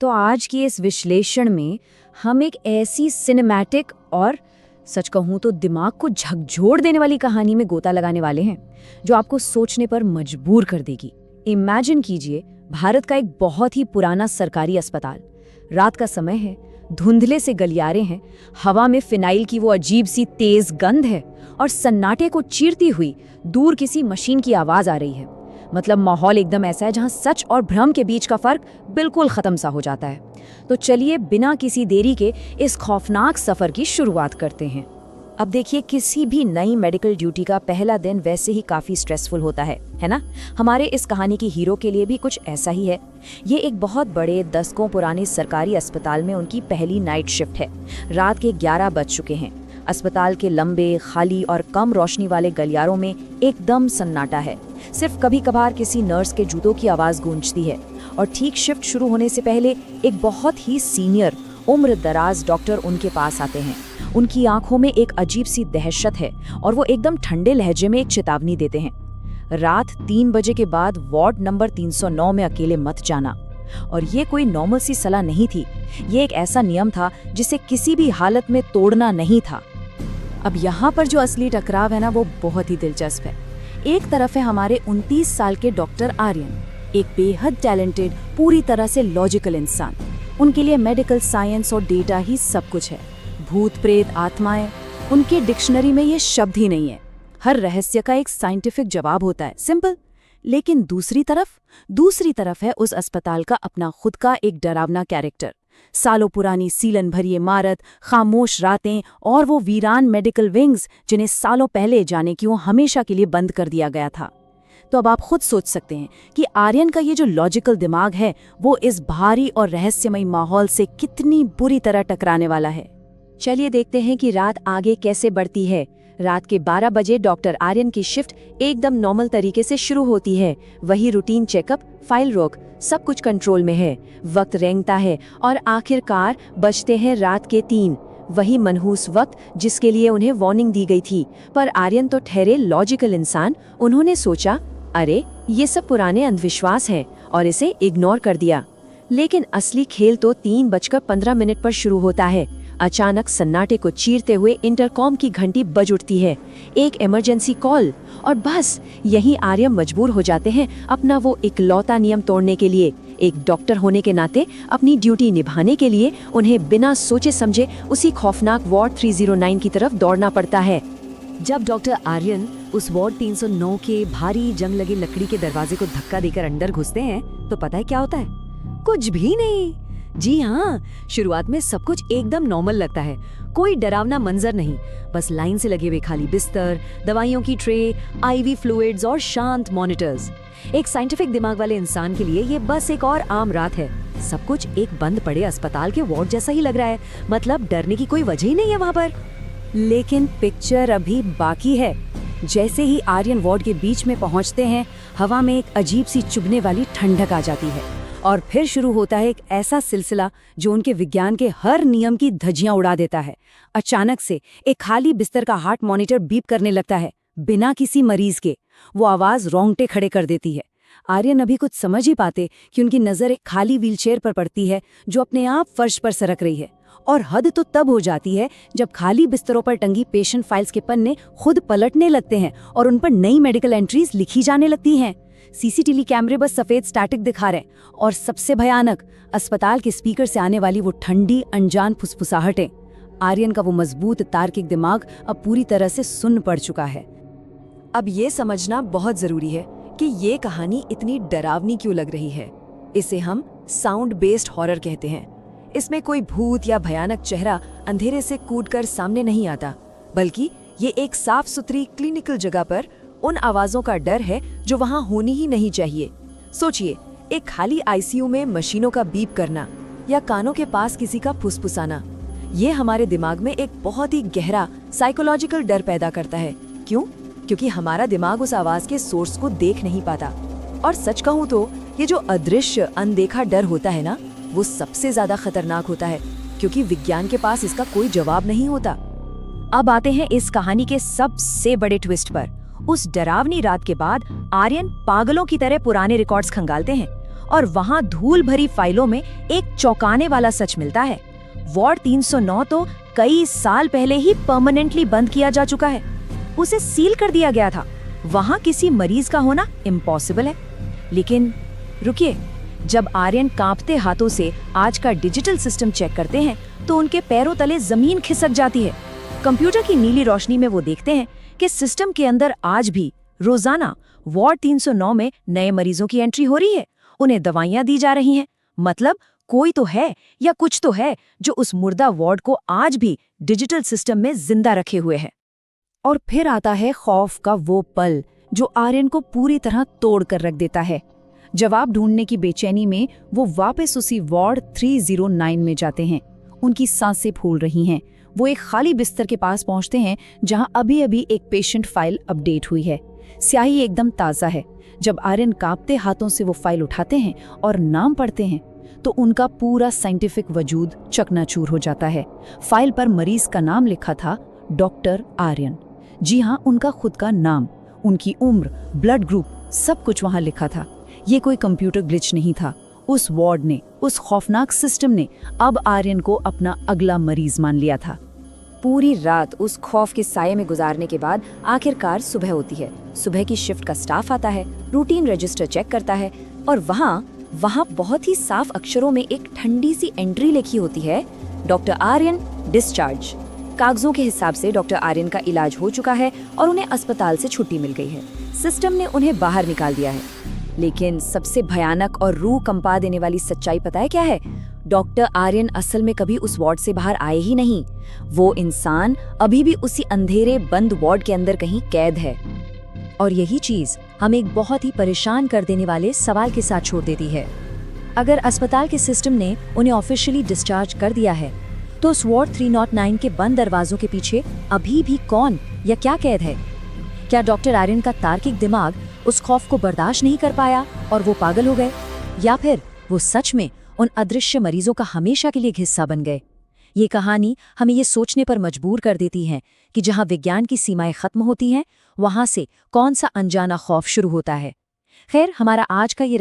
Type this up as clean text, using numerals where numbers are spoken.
तो आज की इस विश्लेषण में हम एक ऐसी सिनेमैटिक और सच कहूं तो दिमाग को झकझोर देने वाली कहानी में गोता लगाने वाले हैं जो आपको सोचने पर मजबूर कर देगी। इमेजिन कीजिए, भारत का एक बहुत ही पुराना सरकारी अस्पताल। रात का समय है, धुंधले से गलियारे हैं, हवा में फिनाइल की वो अजीब सी तेज गंध है और सन्नाटे को चीरती हुई दूर किसी मशीन की आवाज आ रही है। मतलब माहौल एकदम ऐसा है जहां सच और भ्रम के बीच का फर्क बिल्कुल खत्म सा हो जाता है। तो चलिए बिना किसी देरी के इस खौफनाक सफर की शुरुआत करते हैं। अब देखिए, किसी भी नई मेडिकल ड्यूटी का पहला दिन वैसे ही काफी स्ट्रेसफुल होता है ना? हमारे इस कहानी के हीरो के लिए भी कुछ ऐसा ही है। ये एक बहुत बड़े दशकों पुराने सरकारी अस्पताल में उनकी पहली नाइट शिफ्ट है। रात के 11 बज चुके हैं। अस्पताल के लंबे, खाली और कम रोशनी वाले गलियारों में एकदम सन्नाटा है। सिर्फ कभी कभार किसी नर्स के जूतों की आवाज गूंजती है। और ठीक शिफ्ट शुरू होने से पहले एक बहुत ही सीनियर, उम्र दराज डॉक्टर उनके पास आते हैं। उनकी आंखों में एक अजीब सी दहशत है और वो एकदम ठंडे लहजे में एक चेतावनी देते हैं। रात 3 बजे के बाद वार्ड नंबर 309 में अकेले मत जाना। और ये कोई नॉर्मल सी सलाह नहीं थी, ये एक ऐसा नियम था जिसे किसी भी हालत में तोड़ना नहीं था। अब यहाँ पर जो असली टकराव है ना, वो बहुत ही दिलचस्प है। एक तरफ है हमारे 29 साल के डॉक्टर आर्यन, एक बेहद टैलेंटेड, पूरी तरह से लॉजिकल इंसान। उनके लिए मेडिकल साइंस और डेटा ही सब कुछ है। भूत प्रेत, आत्माएं, उनके डिक्शनरी में ये शब्द ही नहीं है। हर रहस्य का एक साइंटिफिक जवाब होता है, सिंपल। लेकिन दूसरी तरफ है उस अस्पताल का अपना खुद का एक डरावना कैरेक्टर। सालों पुरानी सीलन भरी इमारत, खामोश रातें और वो वीरान मेडिकल विंग्स जिन्हें सालों पहले जाने क्यों हमेशा के लिए बंद कर दिया गया था। तो अब आप खुद सोच सकते हैं कि आर्यन का ये जो लॉजिकल दिमाग है वो इस भारी और रहस्यमयी माहौल से कितनी बुरी तरह टकराने वाला है। चलिए देखते हैं कि रात आगे कैसे बढ़ती है। रात के 12 बजे डॉक्टर आर्यन की शिफ्ट एकदम नॉर्मल तरीके से शुरू होती है। वही रूटीन चेकअप, फाइल रोक, सब कुछ कंट्रोल में है। वक्त रेंगता है और आखिरकार बजते हैं रात के 3। वही मनहूस वक्त जिसके लिए उन्हें वार्निंग दी गई थी। पर आर्यन तो ठहरे लॉजिकल इंसान। उन्होंने सोचा, अरे ये सब पुराने अंधविश्वास हैं, और इसे इग्नोर कर दिया। लेकिन असली खेल तो 3:15 पर शुरू होता है। अचानक सन्नाटे को चीरते हुए इंटरकॉम की घंटी बज उठती है। एक इमरजेंसी कॉल, और बस यही आर्यन मजबूर हो जाते हैं अपना वो इकलौता नियम तोड़ने के लिए। एक डॉक्टर होने के नाते अपनी ड्यूटी निभाने के लिए उन्हें बिना सोचे समझे उसी खौफनाक वार्ड 309 की तरफ दौड़ना पड़ता है। जब डॉक्टर आर्यन उस वार्ड 309 के भारी जंग लगी लकड़ी के दरवाजे को धक्का देकर अंदर घुसते हैं तो पता है क्या होता है? कुछ भी नहीं। जी हाँ, शुरुआत में सब कुछ एकदम नॉर्मल लगता है। कोई डरावना मंजर नहीं, बस लाइन से लगे हुए खाली बिस्तर, दवाइयों की ट्रे, आईवी फ्लूइड्स और शांत मॉनिटर्स। एक साइंटिफिक दिमाग वाले इंसान के लिए ये बस एक और आम रात है। सब कुछ एक बंद पड़े अस्पताल के वार्ड जैसा ही लग रहा है। मतलब डरने की कोई वजह ही नहीं है वहाँ पर। लेकिन पिक्चर अभी बाकी है। जैसे ही आर्यन वार्ड के बीच में पहुंचते हैं, हवा में एक अजीब सी चुभने वाली ठंडक आ जाती है और फिर शुरू होता है एक ऐसा सिलसिला जो उनके विज्ञान के हर नियम की धज्जियां उड़ा देता है। अचानक से एक खाली बिस्तर का हार्ट मॉनिटर बीप करने लगता है, बिना किसी मरीज के। वो आवाज रोंगटे खड़े कर देती है। आर्यन अभी कुछ समझ ही पाते कि उनकी नजर एक खाली व्हीलचेयर पर पड़ती है जो अपने आप फर्श पर सरक रही है। और हद तो तब हो जाती है जब खाली बिस्तरों पर टंगी पेशेंट फाइल्स के पन्ने खुद पलटने लगते हैं और उन पर नई मेडिकल एंट्रीज लिखी जाने लगती हैं। सीसीटीवी कैमरे बस सफेद स्टैटिक दिखा रहे हैं और सबसे भयानक, अस्पताल के स्पीकर से आने वाली वो ठंडी अनजान फुसफुसाहटें। आर्यन का वो मजबूत तार्किक दिमाग अब पूरी तरह से सुन्न पड़ चुका है। अब ये समझना बहुत जरूरी है कि ये कहानी इतनी डरावनी क्यों लग रही है। इसे हम साउंड बेस्ड हॉरर कहते हैं। इसमें कोई भूत या भयानक चेहरा अंधेरे से कूदकर सामने नहीं आता, बल्कि ये एक साफ सुथरी क्लिनिकल जगह पर उन आवाजों का डर है जो वहां होनी ही नहीं चाहिए। सोचिए, एक खाली आईसीयू में मशीनों का बीप करना या कानों के पास किसी का फुसफुसाना। ये हमारे दिमाग में एक बहुत ही गहरा साइकोलॉजिकल डर पैदा करता है। क्यों? क्योंकि हमारा दिमाग उस आवाज के सोर्स को देख नहीं पाता। और सच कहूँ तो ये जो अदृश्य, अनदेखा डर होता है ना, वो सबसे ज्यादा खतरनाक होता है, क्योंकि विज्ञान के पास इसका कोई जवाब नहीं होता। अब आते हैं इस कहानी के सबसे बड़े ट्विस्ट पर। उस डरावनी रात के बाद आर्यन पागलों की तरह पुराने रिकॉर्ड्स खंगालते हैं और वहां धूल भरी फाइलों में एक चौंकाने वाला सच मिलता है। वार्ड 309 तो कई साल पहले ही परमानेंटली बंद किया जा चुका है। उसे सील कर दिया गया था। वहां किसी मरीज का होना इम्पॉसिबल है। लेकिन रुकिए, जब आर्यन कांपते हाथों से आज का डिजिटल सिस्टम चेक करते हैं तो उनके पैरों तले जमीन खिसक जाती है। कंप्यूटर की नीली रोशनी में वो देखते हैं कि सिस्टम के अंदर आज भी रोजाना वार्ड 309 में नए मरीजों की एंट्री हो रही है। उन्हें दवाइयां दी जा रही हैं। मतलब कोई तो है या कुछ तो है जो उस मुर्दा वार्ड को आज भी डिजिटल सिस्टम में जिंदा रखे हुए है। और फिर आता है खौफ का वो पल जो आर्यन को पूरी तरह तोड़ कर रख देता है। जवाब ढूंढने की बेचैनी में वो वापस उसी वार्ड 309 में जाते हैं। उनकी सांसें फूल रही हैं। वो एक खाली बिस्तर के पास पहुंचते हैं जहां अभी अभी एक पेशेंट फाइल अपडेट हुई है। स्याही एकदम ताज़ा है। जब आर्यन कांपते हाथों से वो फाइल उठाते हैं और नाम पढ़ते हैं तो उनका पूरा साइंटिफिक वजूद चकनाचूर हो जाता है। फाइल पर मरीज का नाम लिखा था डॉक्टर आर्यन। जी हाँ, उनका खुद का नाम, उनकी उम्र, ब्लड ग्रुप, सब कुछ वहां लिखा था। ये कोई कंप्यूटर ग्लिच नहीं था। उस वार्ड ने, उस खौफनाक सिस्टम ने अब आर्यन को अपना अगला मरीज मान लिया था। पूरी रात उस खौफ के साये में गुजारने के बाद आखिरकार सुबह होती है। सुबह की शिफ्ट का स्टाफ आता है, रूटीन रजिस्टर चेक करता है और वहाँ बहुत ही साफ अक्षरों में एक ठंडी सी एंट्री लिखी होती है, डॉक्टर आर्यन डिस्चार्ज। कागजों के हिसाब से डॉक्टर आर्यन का इलाज हो चुका है और उन्हें अस्पताल से छुट्टी मिल गई है। सिस्टम ने उन्हें बाहर निकाल दिया है। लेकिन सबसे भयानक और रूह कंपा देने वाली सच्चाई पता है क्या है? डॉक्टर आर्यन असल में कभी उस वार्ड से बाहर आए ही नहीं। वो इंसान अभी भी उसी अंधेरे बंद वार्ड के अंदर कहीं कैद है। और यही चीज हमें एक बहुत ही परेशान कर देने वाले सवाल के साथ छोड़ देती है। अगर अस्पताल के सिस्टम ने उन्हें ऑफिशियली डिस्चार्ज कर दिया है तो उस वार्ड 309 के बंद दरवाजों के पीछे अभी भी कौन या क्या कैद है? क्या डॉक्टर आर्यन का तार्किक दिमाग उस खौफ को बर्दाश्त नहीं कर पाया और वो पागल हो गए, या फिर वो सच में उन अदृश्य मरीजों का हमेशा के लिए हिस्सा बन गए? ये कहानी हमें ये सोचने पर मजबूर कर देती है कि जहां विज्ञान की सीमाएं खत्म होती हैं, वहां से कौन सा अनजाना खौफ शुरू होता है। खैर, हमारा आज का ये